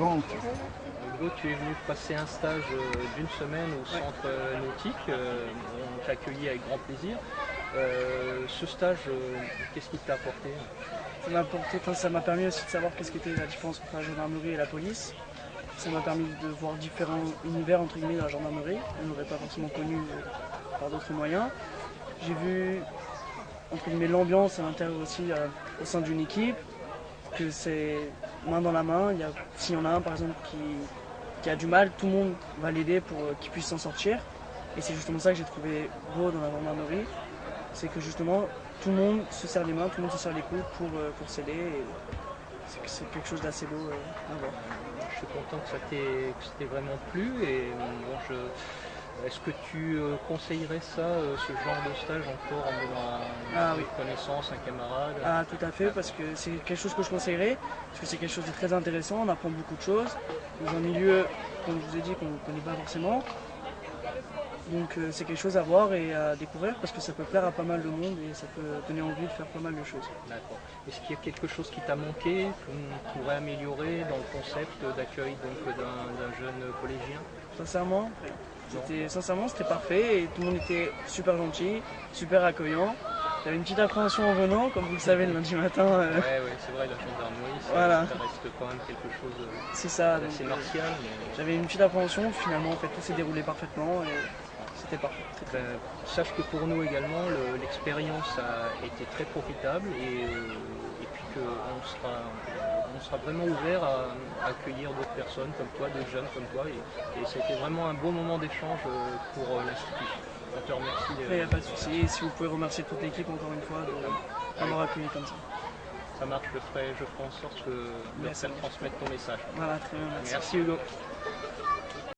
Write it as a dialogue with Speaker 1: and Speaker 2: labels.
Speaker 1: vente.
Speaker 2: Hugo, tu es venu passer un stage d'une semaine au centre nautique. On t'a accueilli avec grand plaisir. Ce stage, qu'est-ce qu'il t'a apporté?
Speaker 3: Ça m'a permis aussi de savoir qu'est-ce qu'était la différence entre la gendarmerie et la police. Ça m'a permis de voir différents univers entre guillemets de la gendarmerie, qu'on n'aurait pas forcément connu par d'autres moyens. J'ai vu entre guillemets l'ambiance à l'intérieur aussi au sein d'une équipe, que c'est main dans la main. S'il y en a un par exemple qui a du mal, tout le monde va l'aider pour qu'il puisse s'en sortir. Et c'est justement ça que j'ai trouvé beau dans la gendarmerie, c'est que justement tout le monde se serre les mains, tout le monde se serre les coudes pour s'aider. C'est quelque chose d'assez beau à voir.
Speaker 2: Je suis content que ça t'ait vraiment plu. Et bon, est-ce que tu conseillerais ça, ce genre de stage encore en donnant une connaissance, un camarade?
Speaker 3: Ah, tout à fait, parce que c'est quelque chose que je conseillerais, parce que c'est quelque chose de très intéressant, on apprend beaucoup de choses dans un milieu, comme je vous ai dit, qu'on ne connaît pas forcément. Donc c'est quelque chose à voir et à découvrir parce que ça peut plaire à pas mal de monde et ça peut donner envie de faire pas mal de choses.
Speaker 2: D'accord. Est-ce qu'il y a quelque chose qui t'a manqué, qu'on pourrait améliorer dans le concept d'accueil d'un jeune collégien?
Speaker 3: Sincèrement, c'était parfait et tout le monde était super gentil, super accueillant. J'avais une petite appréhension en venant, comme vous le savez le lundi matin.
Speaker 2: Ouais, c'est vrai, la gendarmerie, ça reste quand même quelque chose d'assez martial. Mais...
Speaker 3: J'avais une petite appréhension, finalement en fait, tout s'est déroulé parfaitement et c'était parfait.
Speaker 2: Sache que pour nous également, l'expérience a été très profitable et puis qu'on sera vraiment ouvert à accueillir d'autres personnes comme toi, des jeunes comme toi. Et ça a été vraiment un beau moment d'échange pour l'institution. On te remercie.
Speaker 3: Il n'y a pas de souci. Et si vous pouvez remercier toute l'équipe encore une fois d'avoir accueilli comme ça.
Speaker 2: Ça marche, je ferai en sorte de faire transmettre ton message.
Speaker 3: Voilà, très bien.
Speaker 2: Merci Hugo.